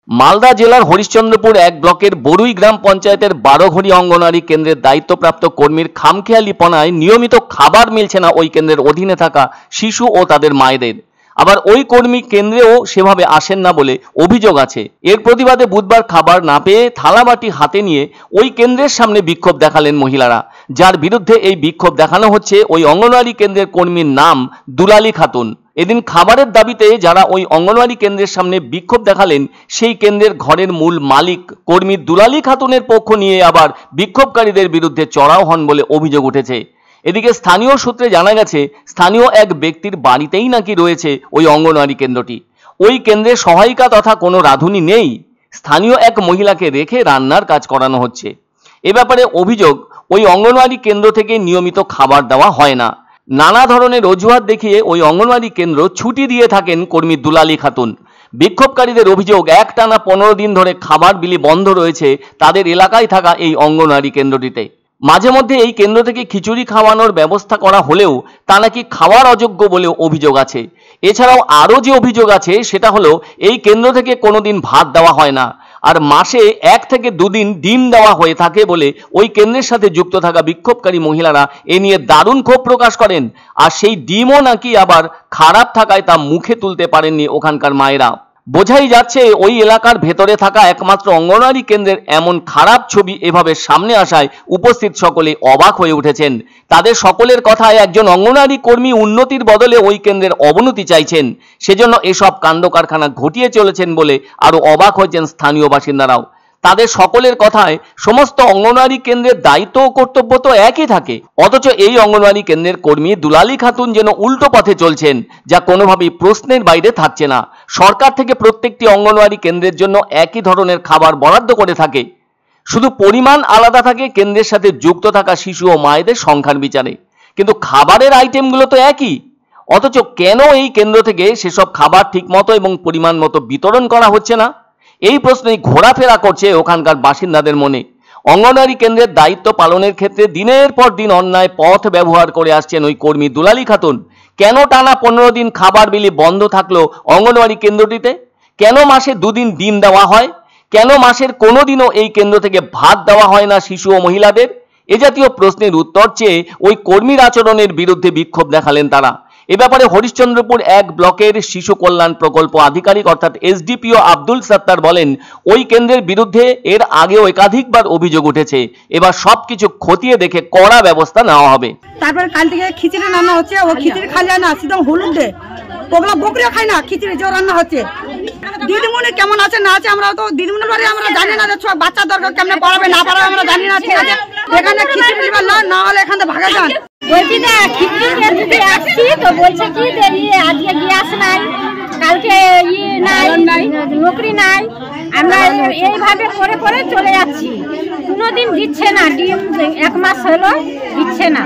মালদা জেলার হরিশ্চন্দ্রপুর এক ব্লকের বরুই গ্রাম পঞ্চায়েতের 12 ঘড়ি অঙ্গনওয়াড়ি কেন্দ্রের দায়িত্বপ্রাপ্ত কর্মীর খামখেয়ালিপনায় নিয়মিত খাবার মিলছে না ওই কেন্দ্রের অধীনে থাকা শিশু ও তাদের মায়েদের। আবার ওই কর্মী কেন্দ্রেও সেভাবে আসেন না বলে অভিযোগ আছে। এর প্রতিবাদে বুধবার খাবার না পেয়ে থালাবাটি হাতে নিয়ে ওই কেন্দ্রের সামনে বিক্ষোভ দেখালেন মহিলারা। যার বিরুদ্ধে এই বিক্ষোভ দেখানো হচ্ছে ওই অঙ্গনওয়াড়ি কেন্দ্রের কর্মীর নাম দুলালী খাতুন। এদিন খাবারের দাবিতে যারা ওই অঙ্গনওয়াড়ি কেন্দ্রের সামনে বিক্ষোভ দেখালেন সেই কেন্দ্রের ঘরের মূল মালিক কর্মী দুলালী খাতুনের পক্ষ নিয়ে আবার বিক্ষোভকারীদের বিরুদ্ধে চড়াও হন বলে অভিযোগ উঠেছে। এদিকে স্থানীয় সূত্রে জানা গেছে স্থানীয় এক ব্যক্তির বাড়িতেই নাকি রয়েছে ওই অঙ্গনওয়াড়ি কেন্দ্রটি। ওই কেন্দ্রে সহায়িকা তথা কোনো রাঁধুনি নেই, স্থানীয় এক মহিলাকে রেখে রান্নার কাজ করানো হচ্ছে। এ ব্যাপারে অভিযোগ ওই অঙ্গনওয়াড়ি কেন্দ্র থেকে নিয়মিত খাবার দেওয়া হয় না। নানা ধরনের অজুহাত দেখিয়ে ওই অঙ্গনওয়াড়ি কেন্দ্র ছুটি দিয়ে থাকেন কর্মী দুলালী খাতুন। বিক্ষোভকারীদের অভিযোগ একটানা 15 দিন ধরে খাবার বিলি বন্ধ রয়েছে তাদের এলাকায় থাকা এই অঙ্গনওয়াড়ি কেন্দ্রটিতে। মাঝে মধ্যে এই কেন্দ্র থেকে খিচুড়ি খাওয়ানোর ব্যবস্থা করা হলেও তা নাকি খাওয়ার অযোগ্য বলেও অভিযোগ আছে। এছাড়াও আরও যে অভিযোগ আছে সেটা হলো এই কেন্দ্র থেকে কোনোদিন ভাত দেওয়া হয় না, আর মাসে 1 থেকে 2 দিন ডিম দেওয়া হয়ে থাকে বলে ওই কেন্দ্রের সাথে যুক্ত থাকা বিক্ষোভকারী মহিলারা এ নিয়ে দারুণ ক্ষোভ প্রকাশ করেন। আর সেই ডিমও নাকি আবার খারাপ থাকায় তা মুখে তুলতে পারেননি ওখানকার মায়েরা। বোঝাই যাচ্ছে ওই এলাকার ভেতরে থাকা একমাত্র অঙ্গনওয়াড়ি কেন্দ্রের এমন খারাপ ছবি এভাবে সামনে আসায় উপস্থিত সকলে অবাক হয়ে উঠেছেন। তাদের সকলের কথায় একজন অঙ্গনওয়াড়ি কর্মী উন্নতির বদলে ওই কেন্দ্রের অবনতি চাইছেন, সেজন্য এসব কাণ্ড কারখানা ঘটিয়ে চলেছেন বলে আরো অবাক হয়েছেন স্থানীয় বাসিন্দারাও। তাদের সকলের কথায় সমস্ত অঙ্গনওয়াড়ি কেন্দ্রের দায়িত্ব ও কর্তব্য তো একই থাকে, অথচ এই অঙ্গনওয়াড়ি কেন্দ্রের কর্মী দুলালী খাতুন যেন উল্টো পথে চলছেন, যা কোনোভাবেই প্রশ্নের বাইরে থাকছে না। সরকার থেকে প্রত্যেকটি অঙ্গনওয়াড়ি কেন্দ্রের জন্য একই ধরনের খাবার বরাদ্দ করে থাকে, শুধু পরিমাণ আলাদা থাকে কেন্দ্রের সাথে যুক্ত থাকা শিশু ও মায়েদের সংখ্যার বিচারে, কিন্তু খাবারের আইটেমগুলো তো একই। অথচ কেন এই কেন্দ্র থেকে সেসব খাবার ঠিকমতো এবং পরিমাণ মতো বিতরণ করা হচ্ছে না, এই প্রশ্নেই ঘোরাফেরা করছে ওখানকার বাসিন্দাদের মনে। অঙ্গনওয়াড়ি কেন্দ্রের দায়িত্ব পালনের ক্ষেত্রে দিনের পর দিন অন্যায় পথ ব্যবহার করে আসছেন ওই কর্মী দুলালী খাতুন। কেন টানা 15 দিন খাবার বিলি বন্ধ থাকলো অঙ্গনওয়াড়ি কেন্দ্রটিতে? কেন মাসে 2 দিন ডিম দেওয়া হয়? কেন মাসের কোনো দিনও এই কেন্দ্র থেকে ভাত দেওয়া হয় না শিশু ও মহিলাদের? এ জাতীয় প্রশ্নের উত্তর চেয়ে ওই কর্মীর আচরণের বিরুদ্ধে বিক্ষোভ দেখালেন তারা। এ ব্যাপারে হরিশ্চন্দ্রপুর এক ব্লকের শিশু কল্যাণ প্রকল্প আধিকারিক অর্থাৎ এসডিপিও আব্দুল সত্তার বলেন, ওই কেন্দ্রের বিরুদ্ধে এর আগেও একাধিকবার অভিযোগ উঠেছে, এবার সবকিছু খতিয়ে দেখে কড়া ব্যবস্থা নেওয়া হবে। তারপর কাল থেকে খিচুড়ি রান্না হচ্ছে, ও খিচুড়ি খালি না একদম হলুদ দে, ওগুলো বকরিও খায় না, খিচুড়ি যে রান্না হচ্ছে। দিদিমণি কেমন আছে না আছে আমরা তো দিদিমণির বাড়ি আমরা জানি না, বাচ্চা দরকার কেমন পড়াবে না পড়াবে আমরা জানি না, ঠিক আছে? এখানে খিচুড়ি না হলে এখান থেকে ভাগে যান। বলছি না খিচুড়ি আসছি তো বলছে কি আজকে গ্যাস নাই, কালকে নাই, নকরি নাই, আমরা এইভাবে করে করে চলে যাচ্ছি। কোনোদিন দিচ্ছে না ডিম, 1 মাস হলো দিচ্ছে না।